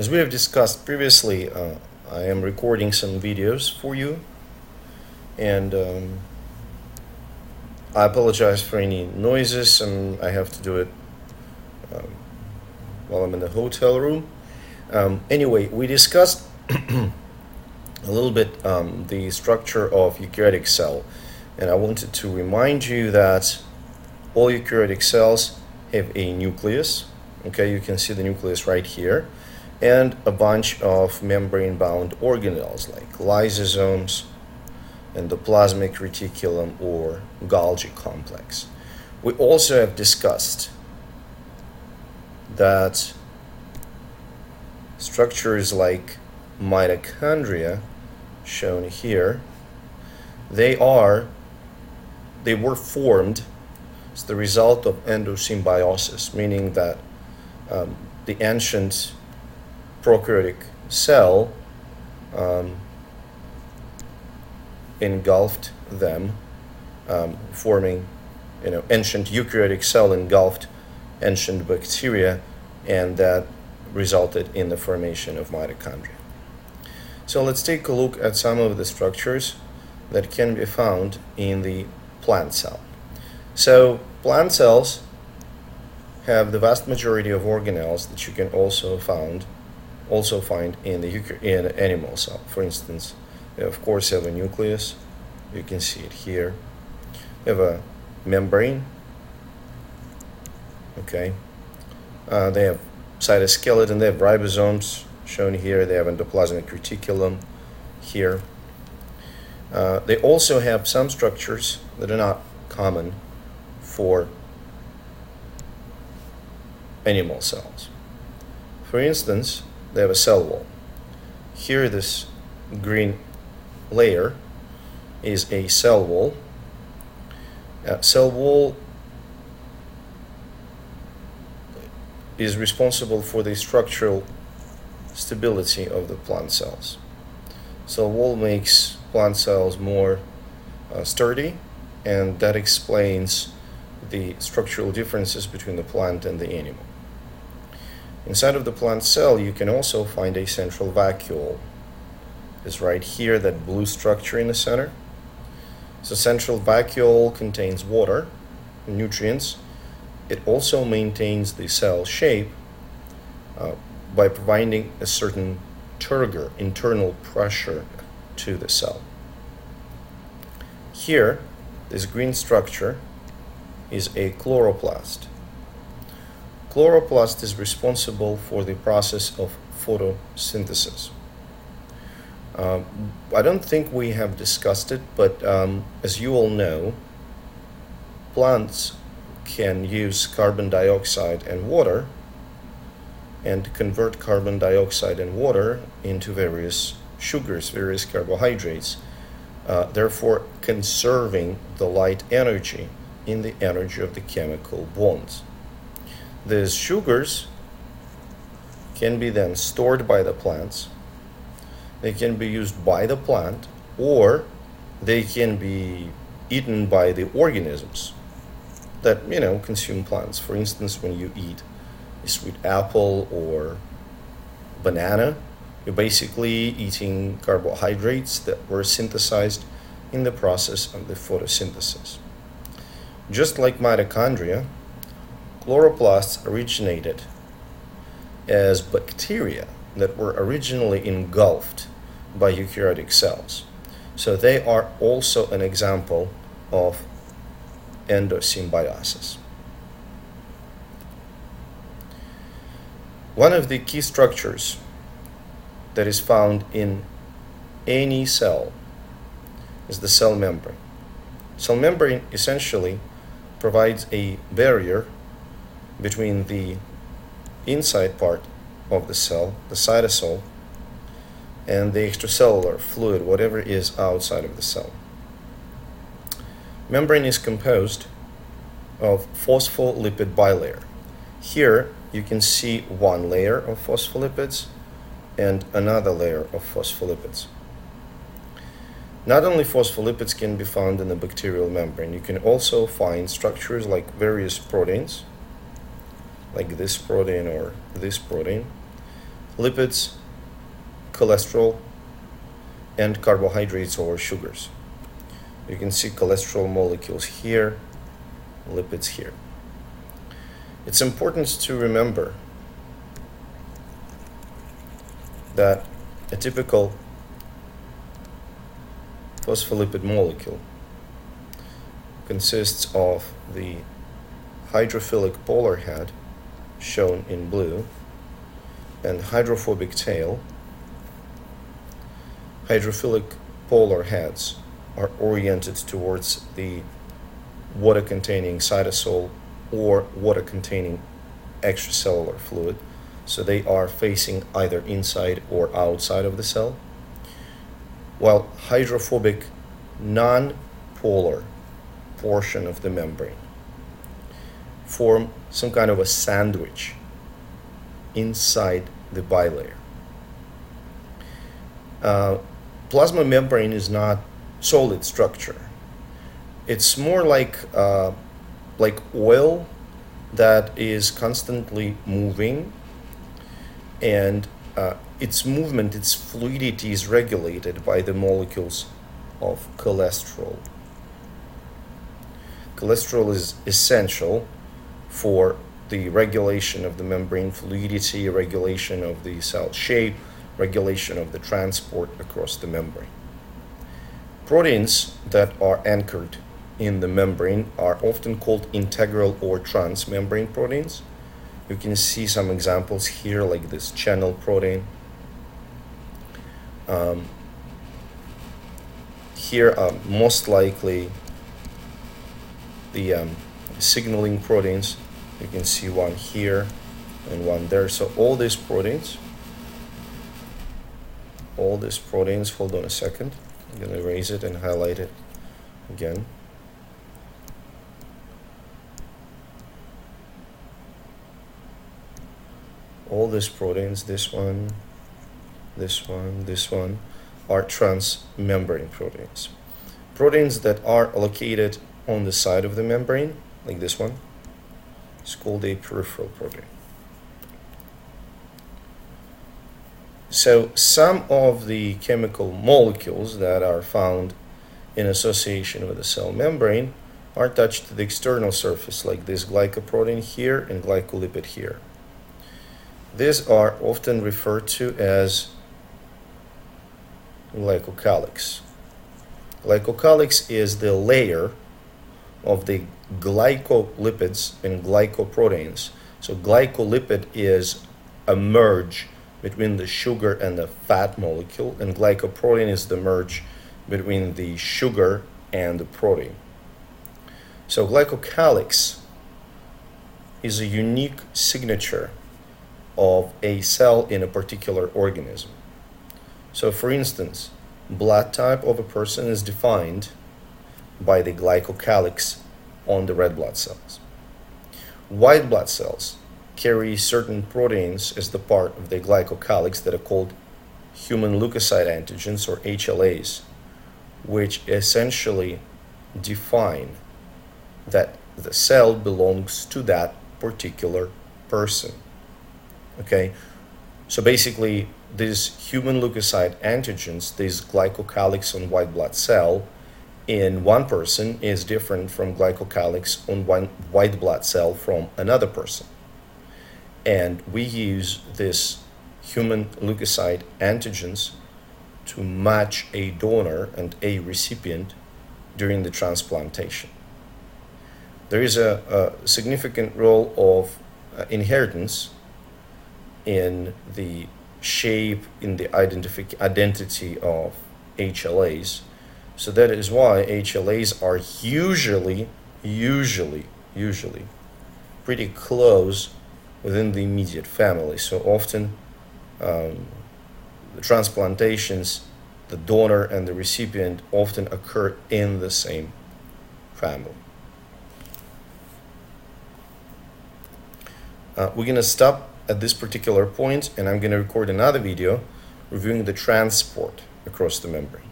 As we have discussed previously, I am recording some videos for you, and I apologize for any noises, and I have to do it while I'm in the hotel room. Anyway, we discussed a little bit the structure of eukaryotic cell, and I wanted to remind you that all eukaryotic cells have a nucleus. Okay, you can see the nucleus right here, and a bunch of membrane-bound organelles like lysosomes, endoplasmic reticulum, or Golgi complex. We also have discussed that structures like mitochondria, shown here, they were formed as the result of endosymbiosis, meaning that the ancient prokaryotic cell engulfed them, forming, ancient eukaryotic cell engulfed ancient bacteria, and that resulted in the formation of mitochondria. So let's take a look at some of the structures that can be found in the plant cell. So plant cells have the vast majority of organelles that you can also find in the animal cell. For instance, they of course have a nucleus. You can see it here. They have a membrane. Okay. They have cytoskeleton. They have ribosomes, shown here. They have endoplasmic reticulum here. They also have some structures that are not common for animal cells. For instance, they have a cell wall. Here, this green layer is a cell wall. Cell wall is responsible for the structural stability of the plant cells. Cell wall makes plant cells more sturdy, and that explains the structural differences between the plant and the animal. Inside of the plant cell, you can also find a central vacuole. It's right here, that blue structure in the center. So central vacuole contains water, nutrients. It also maintains the cell shape by providing a certain turgor, internal pressure, to the cell. Here, this green structure is a chloroplast. Chloroplast is responsible for the process of photosynthesis. I don't think we have discussed it, but as you all know, plants can use carbon dioxide and water and convert carbon dioxide and water into various sugars, various carbohydrates, therefore conserving the light energy in the energy of the chemical bonds. These sugars can be then stored by the plants. They can be used by the plant, or they can be eaten by the organisms that consume plants. For instance, when you eat a sweet apple or banana, you're basically eating carbohydrates that were synthesized in the process of the photosynthesis. Just like mitochondria, chloroplasts originated as bacteria that were originally engulfed by eukaryotic cells. So they are also an example of endosymbiosis. One of the key structures that is found in any cell is the cell membrane. Cell membrane essentially provides a barrier between the inside part of the cell, the cytosol, and the extracellular fluid, whatever is outside of the cell. Membrane is composed of phospholipid bilayer. Here you can see one layer of phospholipids and another layer of phospholipids. Not only phospholipids can be found in the bacterial membrane, you can also find structures like various proteins, like this protein or this protein, lipids, cholesterol, and carbohydrates or sugars. You can see cholesterol molecules here, lipids here. It's important to remember that a typical phospholipid molecule consists of the hydrophilic polar head, shown in blue, and hydrophobic tail. Hydrophilic polar heads are oriented towards the water-containing cytosol or water-containing extracellular fluid, so they are facing either inside or outside of the cell, while hydrophobic non-polar portion of the membrane form some kind of a sandwich inside the bilayer. Plasma membrane is not solid structure. It's more like oil that is constantly moving, and its movement, its fluidity is regulated by the molecules of cholesterol. Cholesterol is essential for the regulation of the membrane fluidity, regulation of the cell shape, regulation of the transport across the membrane. Proteins that are anchored in the membrane are often called integral or transmembrane proteins. You can see some examples here, like this channel protein. Here are most likely the signaling proteins. You can see one here and one there. So all these proteins, hold on a second. I'm going to erase it and highlight it again. All these proteins, this one, are transmembrane proteins. Proteins that are located on the side of the membrane, like this one, is called a peripheral protein. So some of the chemical molecules that are found in association with the cell membrane are attached to the external surface, like this glycoprotein here and glycolipid here. These are often referred to as glycocalyx. Glycocalyx is the layer of the glycolipids and glycoproteins. So glycolipid is a merge between the sugar and the fat molecule, and glycoprotein is the merge between the sugar and the protein. So glycocalyx is a unique signature of a cell in a particular organism. So for instance, blood type of a person is defined by the glycocalyx on the red blood cells. White blood cells carry certain proteins as the part of the glycocalyx that are called human leukocyte antigens, or HLAs, which essentially define that the cell belongs to that particular person. Okay, so basically these human leukocyte antigens, these glycocalyx on white blood cell in one person is different from glycocalyx on one white blood cell from another person. And we use this human leukocyte antigens to match a donor and a recipient during the transplantation. There is a significant role of inheritance in the shape, in the identity of HLAs. So that is why HLAs are usually pretty close within the immediate family. So often the transplantations, the donor and the recipient often occur in the same family. We're going to stop at this particular point, and I'm going to record another video reviewing the transport across the membrane.